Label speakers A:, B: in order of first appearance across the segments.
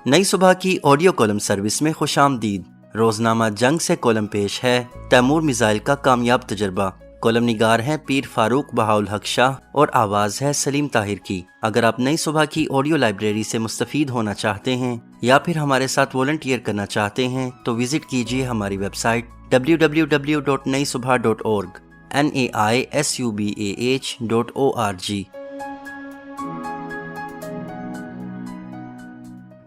A: نئی صبح کی آڈیو کالم سروس میں خوش آمدید۔ روزنامہ جنگ سے کالم پیش ہے تیمور میزائل کا کامیاب تجربہ۔ کالم نگار ہیں پیر فاروق بہاءالحق شاہ اور آواز ہے سلیم طاہر کی۔ اگر آپ نئی صبح کی آڈیو لائبریری سے مستفید ہونا چاہتے ہیں یا پھر ہمارے ساتھ والنٹیئر کرنا چاہتے ہیں تو وزٹ کیجیے ہماری web site www.naisubha.org naisubah.org۔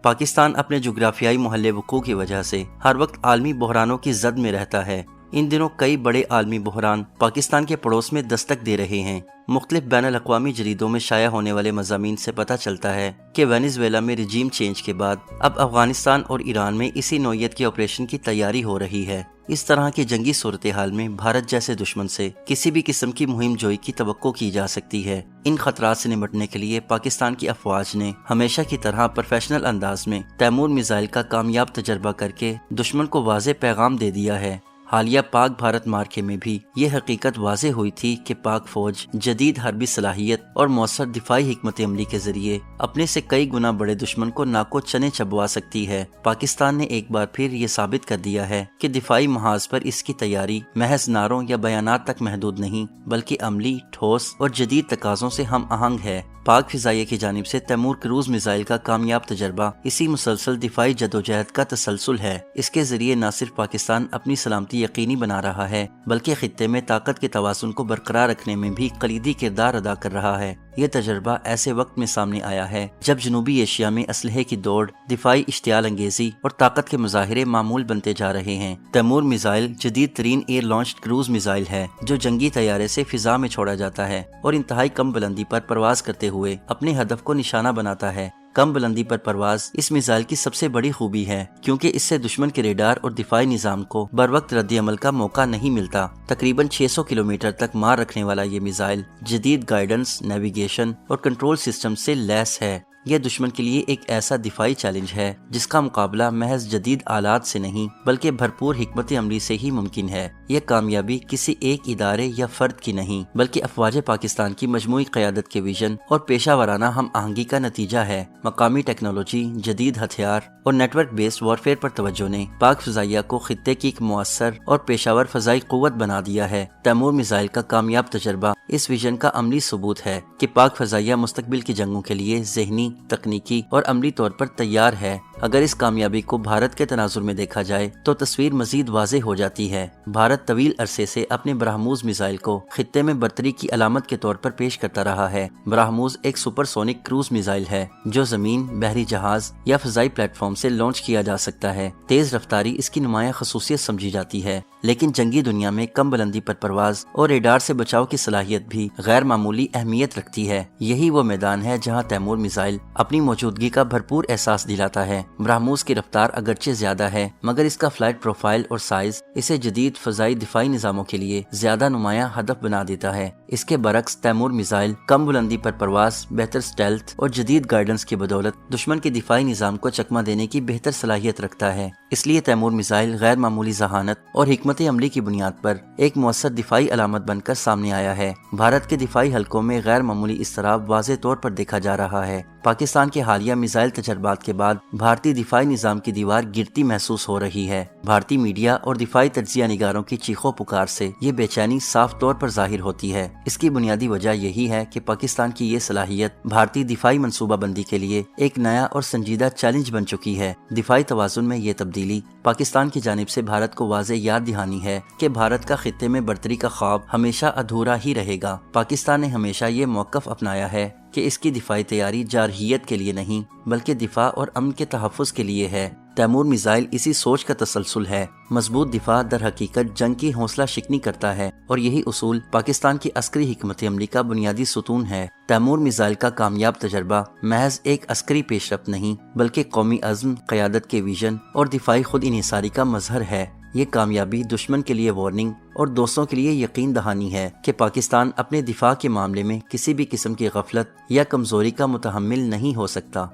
A: Pakistan اپنے جغرافیائی محل وقوع کی وجہ سے ہر وقت عالمی بحرانوں کی زد میں رہتا ہے۔ ان دنوں کئی بڑے عالمی بحران پاکستان کے پڑوس میں دستک دے رہے ہیں۔ مختلف بین الاقوامی جریدوں میں شائع ہونے والے مضامین سے پتہ چلتا ہے کہ وینیزویلا میں رجیم چینج کے بعد اب افغانستان اور ایران میں اسی نوعیت کے آپریشن کی تیاری ہو رہی ہے۔ اس طرح کی جنگی صورتحال میں بھارت جیسے دشمن سے کسی بھی قسم کی مہم جوئی کی توقع کی جا سکتی ہے۔ ان خطرات سے نمٹنے کے لیے پاکستان کی افواج نے ہمیشہ کی طرح پروفیشنل انداز میں تیمور میزائل کا کامیاب تجربہ کر کے دشمن کو واضح پیغام دے دیا ہے۔ حالیہ پاک بھارت معرکے میں بھی یہ حقیقت واضح ہوئی تھی کہ پاک فوج جدید حربی صلاحیت اور مؤثر دفاعی حکمت عملی کے ذریعے اپنے سے کئی گنا بڑے دشمن کو ناکو چنے چبوا سکتی ہے۔ پاکستان نے ایک بار پھر یہ ثابت کر دیا ہے کہ دفاعی محاذ پر اس کی تیاری محض نعروں یا بیانات تک محدود نہیں بلکہ عملی، ٹھوس اور جدید تقاضوں سے ہم آہنگ ہے۔ پاک فضائیہ کی جانب سے تیمور کروز میزائل کا کامیاب تجربہ اسی مسلسل دفاعی جدوجہد کا تسلسل ہے۔ اس کے ذریعے نہ صرف پاکستان اپنی سلامتی یقینی بنا رہا ہے بلکہ خطے میں طاقت کے توازن کو برقرار رکھنے میں بھی کلیدی کردار ادا کر رہا ہے۔ یہ تجربہ ایسے وقت میں سامنے آیا ہے جب جنوبی ایشیا میں اسلحے کی دوڑ، دفاعی اشتعال انگیزی اور طاقت کے مظاہرے معمول بنتے جا رہے ہیں۔ تیمور میزائل جدید ترین ایئر لانچڈ کروز میزائل ہے جو جنگی طیارے سے فضا میں چھوڑا جاتا ہے اور انتہائی کم بلندی پر پرواز کرتے ہوئے اپنے ہدف کو نشانہ بناتا ہے۔ کم بلندی پر پرواز اس میزائل کی سب سے بڑی خوبی ہے کیونکہ اس سے دشمن کے ریڈار اور دفاعی نظام کو بروقت رد عمل کا موقع نہیں ملتا۔ تقریباً 600 کلومیٹر تک مار رکھنے والا یہ میزائل جدید گائیڈنس، نیویگیشن اور کنٹرول سسٹم سے لیس ہے۔ یہ دشمن کے لیے ایک ایسا دفاعی چیلنج ہے جس کا مقابلہ محض جدید آلات سے نہیں بلکہ بھرپور حکمت عملی سے ہی ممکن ہے۔ یہ کامیابی کسی ایک ادارے یا فرد کی نہیں بلکہ افواج پاکستان کی مجموعی قیادت کے ویژن اور پیشہ ورانہ ہم آہنگی کا نتیجہ ہے۔ مقامی ٹیکنالوجی، جدید ہتھیار اور نیٹ ورک بیسڈ وارفیئر پر توجہ نے پاک فضائیہ کو خطے کی ایک مؤثر اور پیشہ ور فضائی قوت بنا دیا ہے۔ تیمور میزائل کا کامیاب تجربہ اس ویژن کا عملی ثبوت ہے کہ پاک فضائیہ مستقبل کی جنگوں کے لیے ذہنی، تکنیکی اور عملی طور پر تیار ہے۔ اگر اس کامیابی کو بھارت کے تناظر میں دیکھا جائے تو تصویر مزید واضح ہو جاتی ہے۔ بھارت طویل عرصے سے اپنے برہموز میزائل کو خطے میں برتری کی علامت کے طور پر پیش کرتا رہا ہے۔ برہموز ایک سپر سونک کروز میزائل ہے جو زمین، بحری جہاز یا فضائی پلیٹ فارم سے لانچ کیا جا سکتا ہے۔ تیز رفتاری اس کی نمایاں خصوصیت سمجھی جاتی ہے لیکن جنگی دنیا میں کم بلندی پر پرواز اور ریڈار سے بچاؤ کی صلاحیت بھی غیر معمولی اہمیت رکھتی ہے۔ یہی وہ میدان ہے جہاں تیمور میزائل اپنی موجودگی کا بھرپور احساس دلاتا ہے۔ برہموز کی رفتار اگرچہ زیادہ ہے مگر اس کا فلائٹ پروفائل اور سائز اسے جدید فضائی دفاعی نظاموں کے لیے زیادہ نمایاں ہدف بنا دیتا ہے۔ اس کے برعکس تیمور میزائل کم بلندی پر پرواز، بہتر اسٹیلتھ اور جدید گائیڈنس کی بدولت دشمن کے دفاعی نظام کو چکمہ دینے کی بہتر صلاحیت رکھتا ہے۔ اس لیے تیمور میزائل غیر معمولی ذہانت اور حکمت عملی کی بنیاد پر ایک مؤثر دفاعی علامت بن کر سامنے آیا ہے۔ بھارت کے دفاعی حلقوں میں غیر معمولی اضطراب واضح طور پر دیکھا جا رہا ہے۔ پاکستان کے حالیہ میزائل تجربات کے بعد بھارتی دفاعی نظام کی دیوار گرتی محسوس ہو رہی ہے۔ بھارتی میڈیا اور دفاعی تجزیہ نگاروں کی چیخو پکار سے یہ بے چینی صاف طور پر ظاہر ہوتی ہے۔ اس کی بنیادی وجہ یہی ہے کہ پاکستان کی یہ صلاحیت بھارتی دفاعی منصوبہ بندی کے لیے ایک نیا اور سنجیدہ چیلنج بن چکی ہے۔ دفاعی توازن میں یہ تبدیلی پاکستان کی جانب سے بھارت کو واضح یاد دہانی ہے کہ بھارت کا خطے میں برتری کا خواب ہمیشہ ادھورا ہی رہے گا۔ پاکستان نے ہمیشہ یہ موقف اپنایا ہے کہ اس کی دفاعی تیاری جارحیت کے لیے نہیں بلکہ دفاع اور امن کے تحفظ کے لیے ہے۔ تیمور میزائل اسی سوچ کا تسلسل ہے۔ مضبوط دفاع در حقیقت جنگ کی حوصلہ شکنی کرتا ہے اور یہی اصول پاکستان کی عسکری حکمت عملی کا بنیادی ستون ہے۔ تیمور میزائل کا کامیاب تجربہ محض ایک عسکری پیش رفت نہیں بلکہ قومی عزم، قیادت کے ویژن اور دفاعی خود انحصاری کا مظہر ہے۔ یہ کامیابی دشمن کے لیے وارننگ اور دوستوں کے لیے یقین دہانی ہے کہ پاکستان اپنے دفاع کے معاملے میں کسی بھی قسم کی غفلت یا کمزوری کا متحمل نہیں ہو سکتا۔